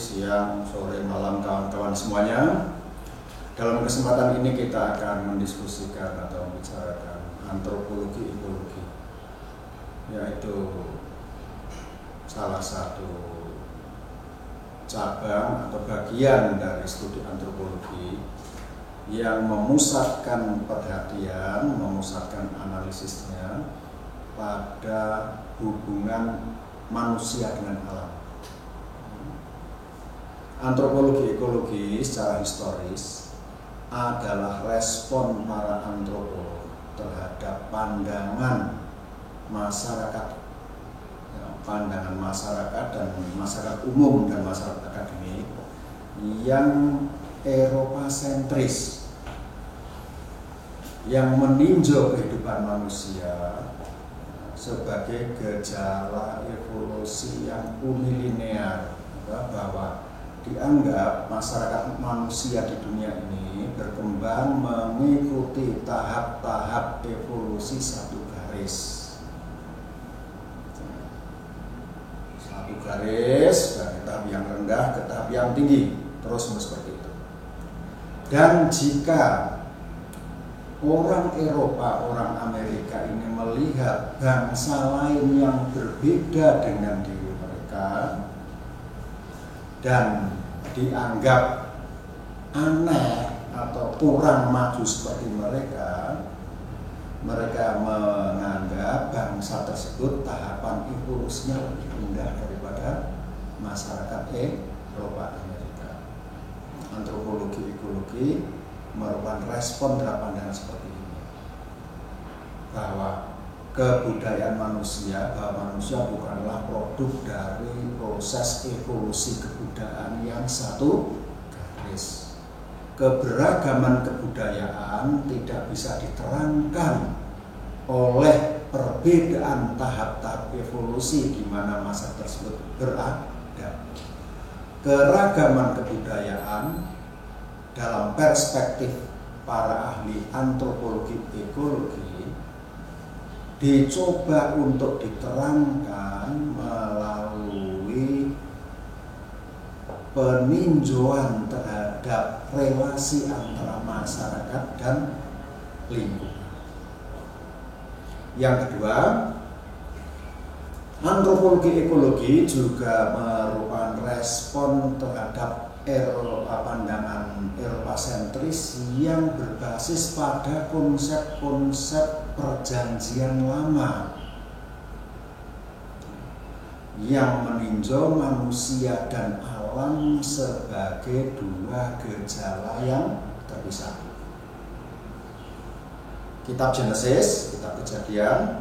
siang, sore, malam kawan-kawan semuanya. Dalam kesempatan ini kita akan mendiskusikan atau membicarakan antropologi ekologi, yaitu salah satu cabang atau bagian dari studi antropologi yang memusatkan perhatian, memusatkan analisisnya pada hubungan manusia dengan alam. Antropologi ekologi secara historis adalah respon para antropolog terhadap pandangan masyarakat, pandangan masyarakat dan masyarakat umum dan masyarakat akademik yang Eropa sentris, yang meninjau kehidupan manusia sebagai gejala evolusi yang unilinear, bahwa dianggap masyarakat manusia di dunia ini berkembang mengikuti tahap-tahap evolusi satu garis. Satu garis dari tahap yang rendah ke tahap yang tinggi, terus seperti itu. Dan jika orang Eropa, orang Amerika ini melihat bangsa lain yang berbeda dengan diri mereka dan dianggap aneh atau kurang maju seperti mereka, mereka menganggap bangsa tersebut tahapan evolusinya lebih rendah daripada masyarakat Eropa Amerika. Antropologi ekologi merupakan respon terhadap pandangan seperti ini, bahwa kebudayaan manusia, bahwa manusia bukanlah produk dari proses evolusi kebudayaan yang satu garis. Keberagaman kebudayaan tidak bisa diterangkan oleh perbedaan tahap-tahap evolusi di mana masa tersebut berada. Keragaman kebudayaan dalam perspektif para ahli antropologi ekologi dicoba untuk diterangkan melalui peninjauan terhadap relasi antara masyarakat dan lingkungan. Yang kedua, antropologi ekologi juga merupakan respon terhadap pandangan Eropa sentris yang berbasis pada konsep-konsep perjanjian lama yang meninjau manusia dan alam sebagai dua gejala yang terpisah. Kitab Genesis, kitab Kejadian,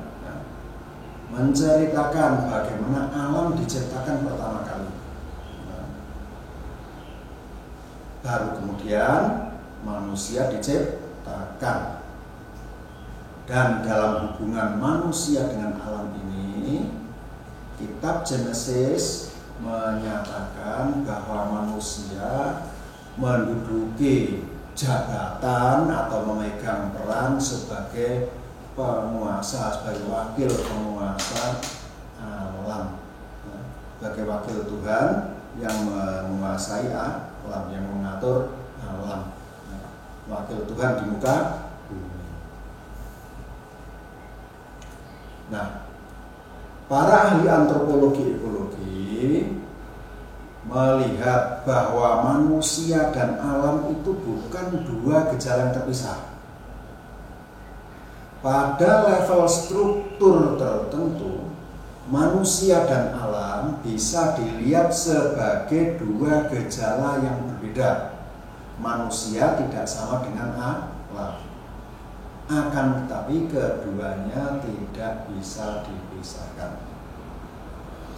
menceritakan bagaimana alam diciptakan pertama kali. Baru kemudian manusia diciptakan. Dan dalam hubungan manusia dengan alam ini, kitab Genesis menyatakan bahwa manusia menduduki jabatan atau memegang peran sebagai penguasa, sebagai wakil penguasa alam, sebagai wakil Tuhan yang menguasai alam, yang mengatur alam, wakil Tuhan di muka bumi. Nah, para ahli antropologi ekologi melihat bahwa manusia dan alam itu bukan dua gejala yang terpisah. Pada level struktur tertentu, manusia dan alam bisa dilihat sebagai dua gejala yang berbeda. Manusia tidak sama dengan alam, akan tetapi keduanya tidak bisa dipisahkan.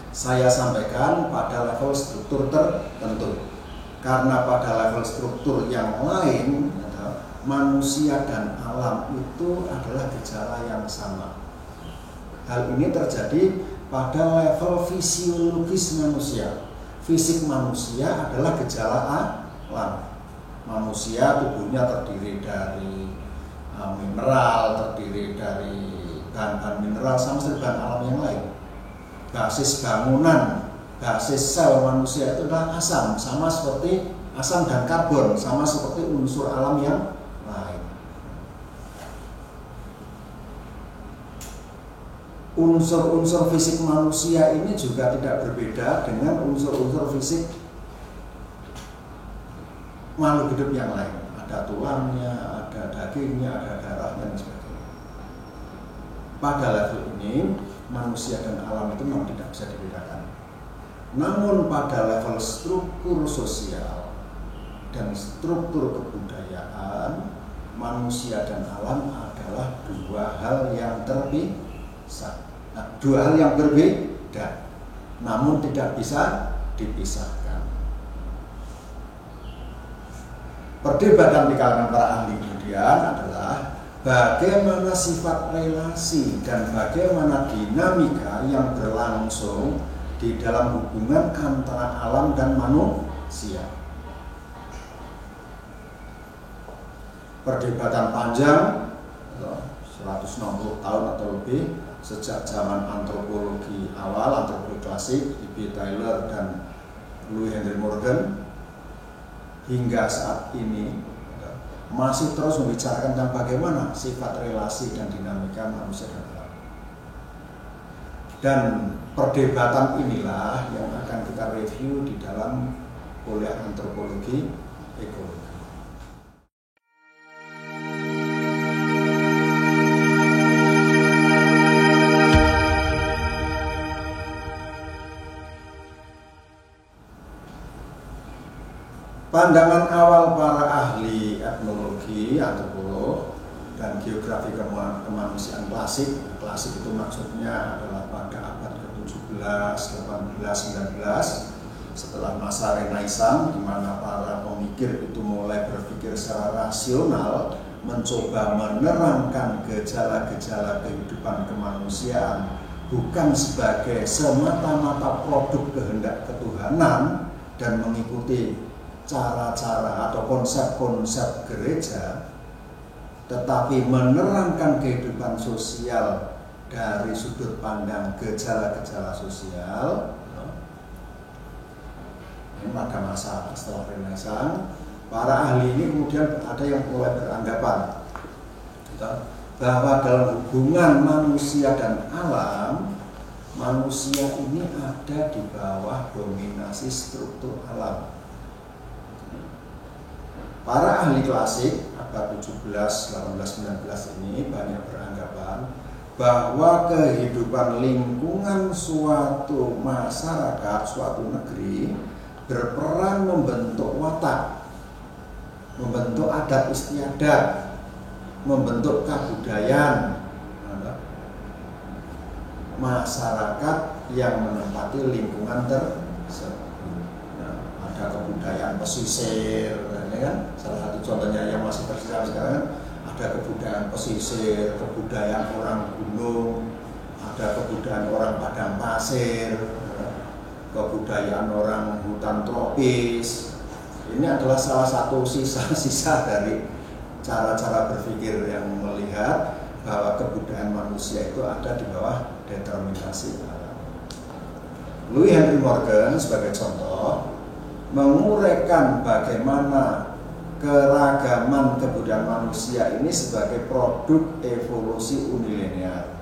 Saya sampaikan pada level struktur tertentu, karena pada level struktur yang lain manusia dan alam itu adalah gejala yang sama. Hal ini terjadi pada level fisiologis manusia. Fisik manusia adalah gejala alam. Manusia tubuhnya terdiri dari mineral, terdiri dari bahan-bahan mineral sama seperti bahan alam yang lain. Basis bangunan basis sel manusia itu adalah asam, sama seperti asam dan karbon, sama seperti unsur alam yang lain. Unsur-unsur fisik manusia ini juga tidak berbeda dengan unsur-unsur fisik makhluk hidup yang lain. Ada tulangnya, ada dagingnya, ada darahnya, dan sebagainya. Pada level ini, manusia dan alam itu memang tidak bisa dibedakan. Namun pada level struktur sosial dan struktur kebudayaan, manusia dan alam adalah dua hal yang terpisah. Dua hal yang berbeda, namun tidak bisa dipisahkan. Perdebatan di kalangan para ahli kemudian adalah bagaimana sifat relasi dan bagaimana dinamika yang berlangsung di dalam hubungan antara alam dan manusia. Perdebatan panjang 160 tahun atau lebih, sejak zaman antropologi awal, antropologi klasik, E.B. Taylor dan Louis Henry Morgan, hingga saat ini masih terus membicarakan tentang bagaimana sifat relasi dan dinamika manusia dan alam. Dan perdebatan inilah yang akan kita review di dalam kuliah antropologi ekologi. Pandangan awal para ahli etnologi, antropolog, dan geografi kemanusiaan klasik. Klasik itu maksudnya adalah pada abad ke-17, 18, 19, setelah masa Renaissance, di mana para pemikir itu mulai berpikir secara rasional, mencoba menerangkan gejala-gejala kehidupan kemanusiaan bukan sebagai semata-mata produk kehendak ketuhanan dan mengikuti cara-cara atau konsep-konsep gereja, tetapi menerangkan kehidupan sosial dari sudut pandang gejala-gejala sosial. Ini pada masa setelah Renaissance, para ahli ini kemudian ada yang mulai beranggapan bahwa dalam hubungan manusia dan alam, manusia ini ada di bawah dominasi struktur alam. Para ahli klasik abad 17, 18, 19 ini banyak beranggapan bahwa kehidupan lingkungan suatu masyarakat, suatu negeri berperan membentuk watak, membentuk adat istiadat, membentuk kebudayaan masyarakat yang menempati lingkungan tersebut. Ada kebudayaan pesisir, kan? Salah satu contohnya yang masih tersisa sekarang, ada kebudayaan pesisir, kebudayaan orang gunung, ada kebudayaan orang padang pasir, kebudayaan orang hutan tropis. Ini adalah salah satu sisa-sisa dari cara-cara berpikir yang melihat bahwa kebudayaan manusia itu ada di bawah determinasi alam. Louis Henry Morgan sebagai contoh menguraikan bagaimana keragaman kebudayaan manusia ini sebagai produk evolusi unilinear,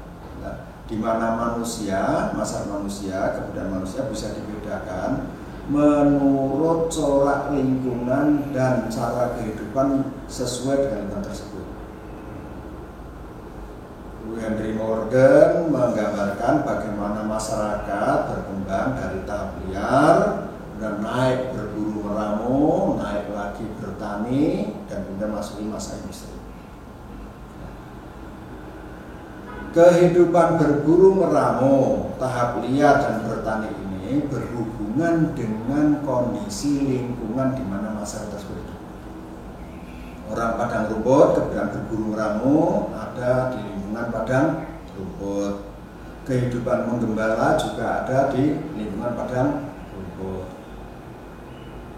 di mana manusia, masyarakat manusia, kebudayaan manusia bisa dibedakan menurut corak lingkungan dan cara kehidupan sesuai dengan lingkungan tersebut. Henry Morgan menggambarkan bagaimana masyarakat berkembang dari tahap liar dan naik berburu meramu, naik lagi bertani, dan kemudian masuk masa industri. Kehidupan berburu meramu, tahap liar dan bertani ini berhubungan dengan kondisi lingkungan di mana masyarakat tersebut hidup. Orang padang rumput, kebetulan berburu meramu ada di lingkungan padang rumput. Kehidupan menggembala juga ada di lingkungan padang rumput.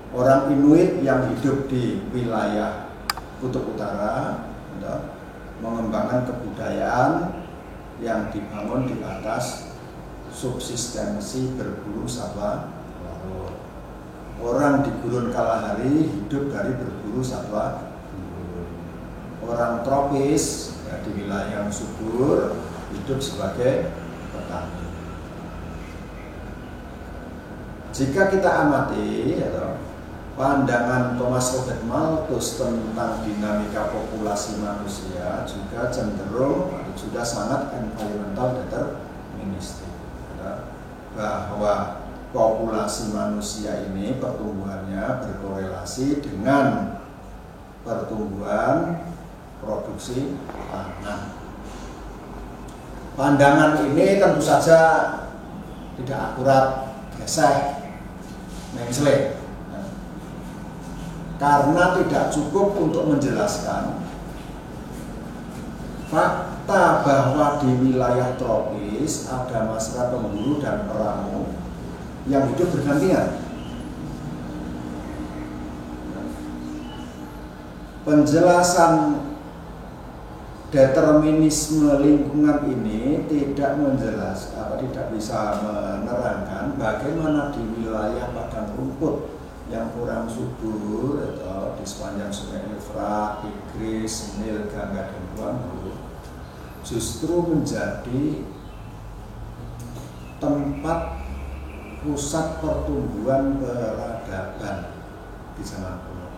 Orang Inuit yang hidup di wilayah Kutub Utara mengembangkan kebudayaan yang dibangun di atas subsistensi berburu satwa laut. Orang di gurun Kalahari hidup dari berburu satwa. Orang tropis ya, di wilayah yang subur hidup sebagai petani. Jika kita amati ya, pandangan Thomas Robert Malthus tentang dinamika populasi manusia juga cenderung sudah sangat environmental deterministik ya, bahwa populasi manusia ini pertumbuhannya berkorelasi dengan pertumbuhan produksi pangan. Pandangan ini tentu saja tidak akurat, gesek, mengsle, karena tidak cukup untuk menjelaskan fakta bahwa di wilayah tropis ada masyarakat pemburu dan peramu yang hidup berdampingan. Penjelasan determinisme lingkungan ini tidak tidak bisa menerangkan bagaimana di wilayah padang rumput yang kurang subur atau di sepanjang Sungai Efrat, Tigris, Nil, Gangga dan Huanghu justru menjadi tempat pusat pertumbuhan peradaban di zaman kuno.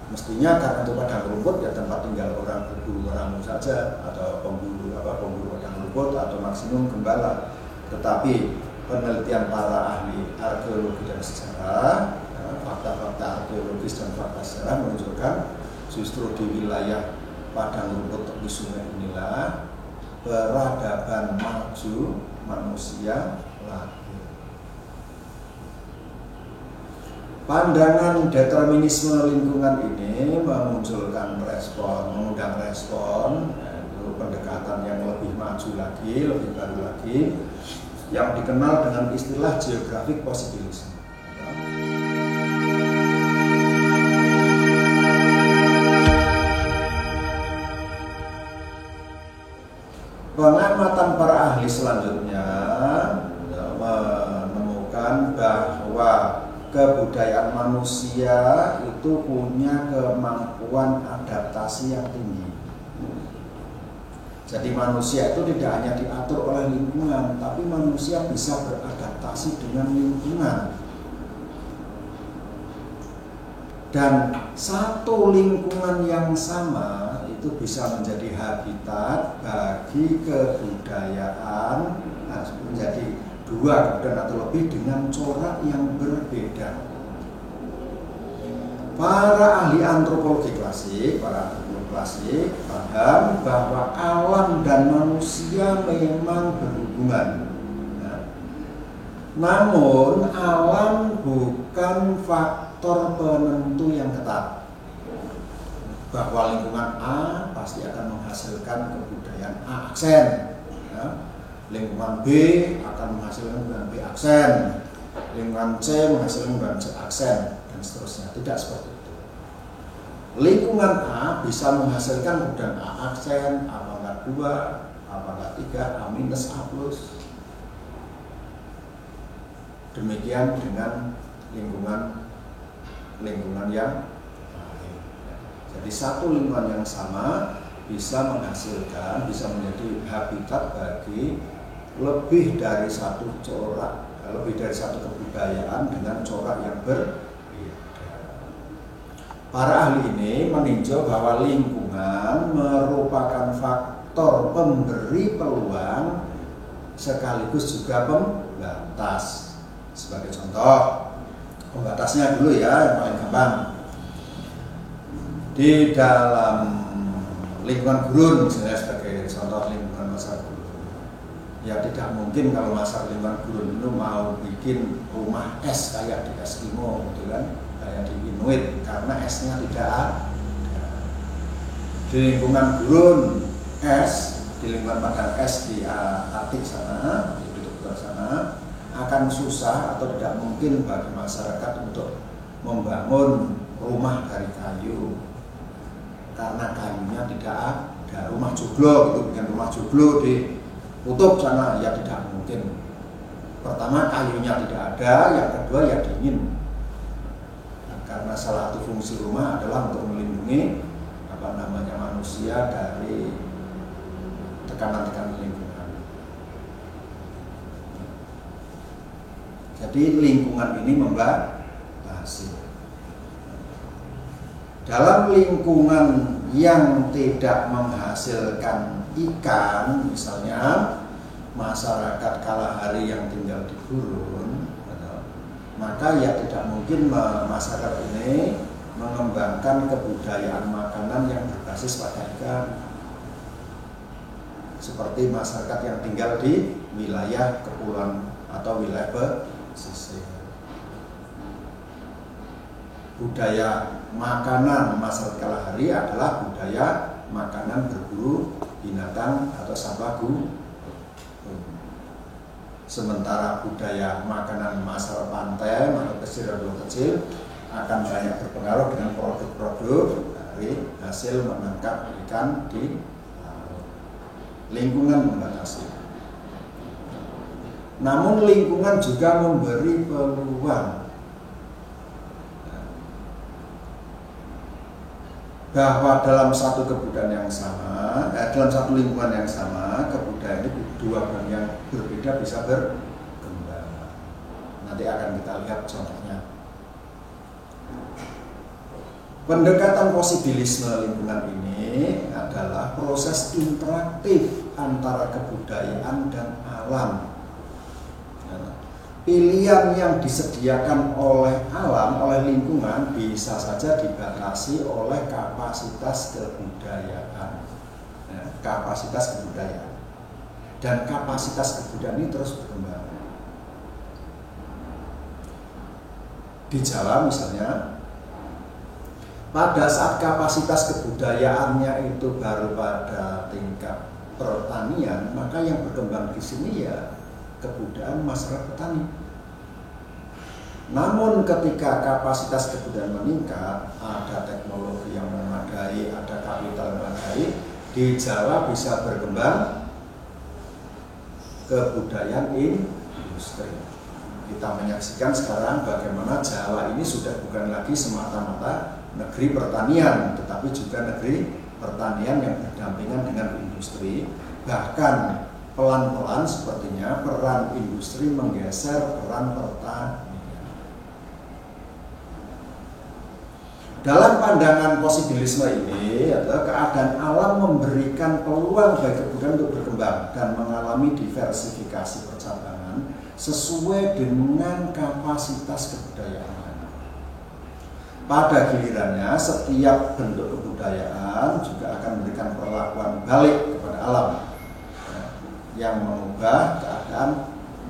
Mestinya karena itu padang rumput ya tempat tinggal orang berburu ramu saja atau pemburu padang rumput atau maksimum gembala. Tetapi penelitian para ahli arkeologi dan sejarah, fakta-fakta arkeologis dan fakta sejarah menunjukkan justru di wilayah padang rumput tepi sungai inilah peradaban maju manusia lahir. Pandangan determinisme lingkungan ini mengundang respon, yaitu pendekatan yang lebih maju lagi, lebih baru lagi, yang dikenal dengan istilah geographic possibilism. Pengamatan para ahli selanjutnya menemukan bahwa kebudayaan manusia itu punya kemampuan adaptasi yang tinggi. Jadi manusia itu tidak hanya diatur oleh lingkungan, tapi manusia bisa beradaptasi dengan lingkungan. Dan satu lingkungan yang sama itu bisa menjadi habitat bagi kebudayaan, menjadi dua kemudian atau lebih dengan corak yang berbeda. Para ahli antropologi klasik, paham bahwa alam dan manusia memang berhubungan. Namun alam bukan faktor penentu yang ketat. Bahwa lingkungan A pasti akan menghasilkan kebudayaan A aksen. Lingkungan B akan menghasilkan kebudayaan B aksen, lingkungan C menghasilkan kebudayaan C aksen, dan seterusnya. Tidak seperti itu. Lingkungan A bisa menghasilkan kebudayaan A aksen, A pangkat 2, A pangkat 3, A minus, A plus. Demikian dengan lingkungan yang lain. Jadi satu lingkungan yang sama bisa menghasilkan, bisa menjadi habitat bagi lebih dari satu corak, lebih dari satu kebudayaan dengan corak yang berbeda. Para ahli ini meninjau bahwa lingkungan merupakan faktor pemberi peluang sekaligus juga pembatas. Sebagai contoh, pembatasnya dulu ya, yang paling gampang. Di dalam lingkungan gurun misalnya sebagai contoh lingkungan masa gurun. Ya tidak mungkin kalau masa lingkungan gurun itu mau bikin rumah es kayak di Eskimo gitu kan, kayak di Inuit, karena esnya tidak ada. Di lingkungan gurun es, di lingkungan padang es di Arktik sana, di Kutub sana akan susah atau tidak mungkin bagi masyarakat untuk membangun rumah dari kayu. Karena kayunya tidak ada, rumah joglo gitu, bikin rumah joglo di kutub sana, ya tidak mungkin. Pertama, kayunya tidak ada, yang kedua ya dingin. Nah, karena salah satu fungsi rumah adalah untuk melindungi manusia dari tekanan-tekanan lingkungan. Jadi lingkungan ini membatasi. Dalam lingkungan yang tidak menghasilkan ikan, misalnya masyarakat Kalahari yang tinggal di gurun, maka ya tidak mungkin masyarakat ini mengembangkan kebudayaan makanan yang berbasis pada ikan, seperti masyarakat yang tinggal di wilayah kepulauan atau wilayah pesisir. Budaya makanan masyarakat Kalahari adalah budaya makanan berburu binatang atau sampah gurun. Sementara budaya makanan masyarakat pantai atau pesisir dan pulau kecil akan banyak berpengaruh dengan produk-produk dari hasil menangkap ikan di laut. Lingkungan membatasi. Namun lingkungan juga memberi peluang bahwa dalam satu kebudayaan yang sama, dalam satu lingkungan yang sama, kebudayaan ini dua bagian yang berbeda bisa berkembang. Nanti akan kita lihat contohnya. Pendekatan posibilisme lingkungan ini adalah proses interaktif antara kebudayaan dan alam. Pilihan yang disediakan oleh alam, oleh lingkungan bisa saja dibatasi oleh kapasitas kebudayaan. Kapasitas kebudayaan. Dan kapasitas kebudayaan ini terus berkembang. Di Jawa misalnya, pada saat kapasitas kebudayaannya itu baru pada tingkat pertanian, maka yang berkembang di sini ya kebudayaan masyarakat petani. Namun ketika kapasitas kebudayaan meningkat, ada teknologi yang memadai, ada kapital yang memadai, di Jawa bisa berkembang kebudayaan industri. Kita menyaksikan sekarang bagaimana Jawa ini sudah bukan lagi semata-mata negeri pertanian, tetapi juga negeri pertanian yang berdampingan dengan industri. Bahkan pelan-pelan sepertinya peran industri menggeser peran pertanian. Dalam pandangan posibilisme ini adalah keadaan alam memberikan peluang bagi kebudayaan untuk berkembang dan mengalami diversifikasi percabangan sesuai dengan kapasitas kebudayaan. Pada gilirannya, setiap bentuk kebudayaan juga akan memberikan perlakuan balik kepada alam yang mengubah keadaan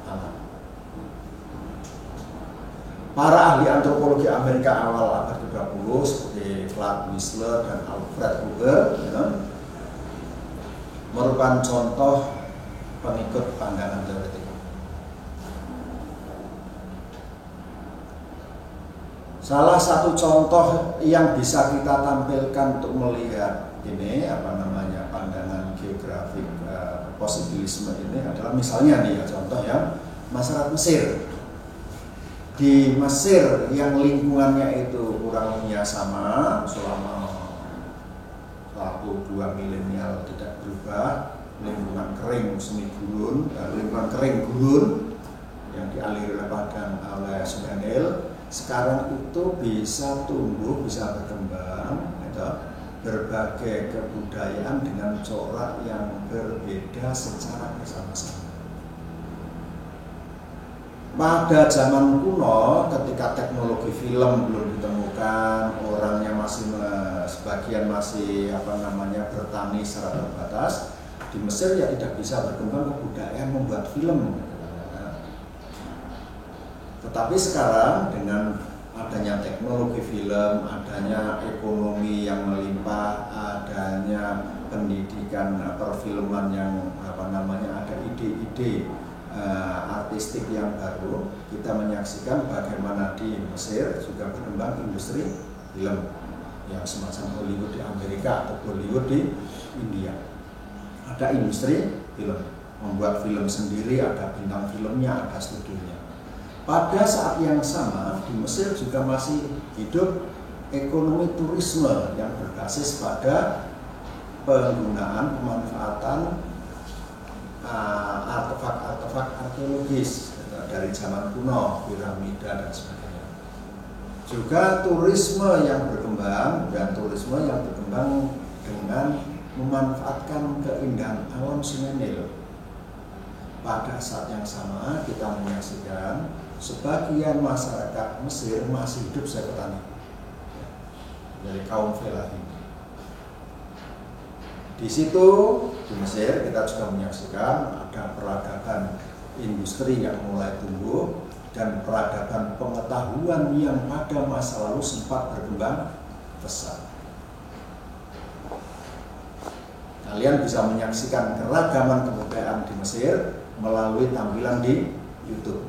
alam. Para ahli antropologi Amerika awal abad ke-20 seperti Clark Whistler dan Alfred Huber merupakan contoh pengikut pandangan teoretik. Salah satu contoh yang bisa kita tampilkan untuk melihat ini pandangan geografik posibilisme ini adalah misalnya nih ya, contoh yang masyarakat Mesir. Di Mesir yang lingkungannya itu kurang lebihnya sama selama 1-2 milenial tidak berubah, lingkungan kering semi gurun, lingkungan kering gurun yang dialiri oleh padang oleh Sungai Nil. Sekarang itu bisa tumbuh, bisa berkembang, berbagai kebudayaan dengan corak yang berbeda secara bersama-sama. Pada zaman kuno, ketika teknologi film belum ditemukan, orangnya masih sebagian masih bertani secara terbatas, di Mesir ya tidak bisa berkembang kebudayaan membuat film. Tetapi sekarang dengan adanya teknologi film, adanya ekonomi yang melimpah, adanya pendidikan perfilman yang ada ide-ide artistik yang baru, kita menyaksikan bagaimana di Mesir juga berkembang industri film yang semacam Hollywood di Amerika atau Bollywood di India. Ada industri film membuat film sendiri, ada bintang filmnya, ada studionya. Pada saat yang sama di Mesir juga masih hidup ekonomi turisme yang berbasis pada penggunaan pemanfaatan artefak-artefak arkeologis dari zaman kuno, piramida dan sebagainya. Juga turisme yang berkembang dengan memanfaatkan keindahan alam Sungai Nil. Pada saat yang sama kita menyaksikan sebagian masyarakat Mesir masih hidup sebagai petani, dari kaum Felahi. Di situ di Mesir kita juga menyaksikan ada peradaban industri yang mulai tumbuh dan peradaban pengetahuan yang pada masa lalu sempat berkembang pesat. Kalian bisa menyaksikan keragaman kebudayaan di Mesir melalui tampilan di YouTube.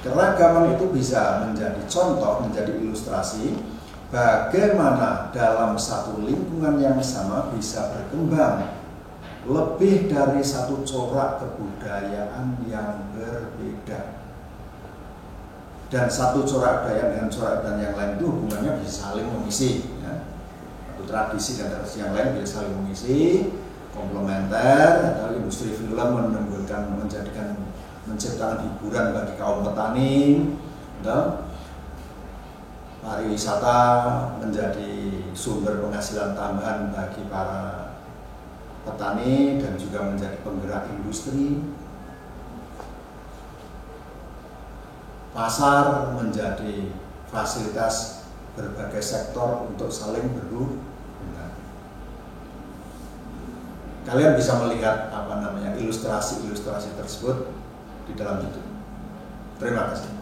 Keragaman itu bisa menjadi contoh, menjadi ilustrasi bagaimana dalam satu lingkungan yang sama bisa berkembang lebih dari satu corak kebudayaan yang berbeda. Dan satu corak budaya dengan corak dan yang lain itu hubungannya bisa saling mengisi. Ya. Satu tradisi dan tradisi yang lain bisa saling mengisi, komplementer, atau industri film menciptakan hiburan bagi kaum petani, dan pariwisata menjadi sumber penghasilan tambahan bagi para petani dan juga menjadi penggerak industri. Pasar menjadi fasilitas berbagai sektor untuk saling berhubungan. Kalian bisa melihat ilustrasi-ilustrasi tersebut di dalam itu. Terima kasih.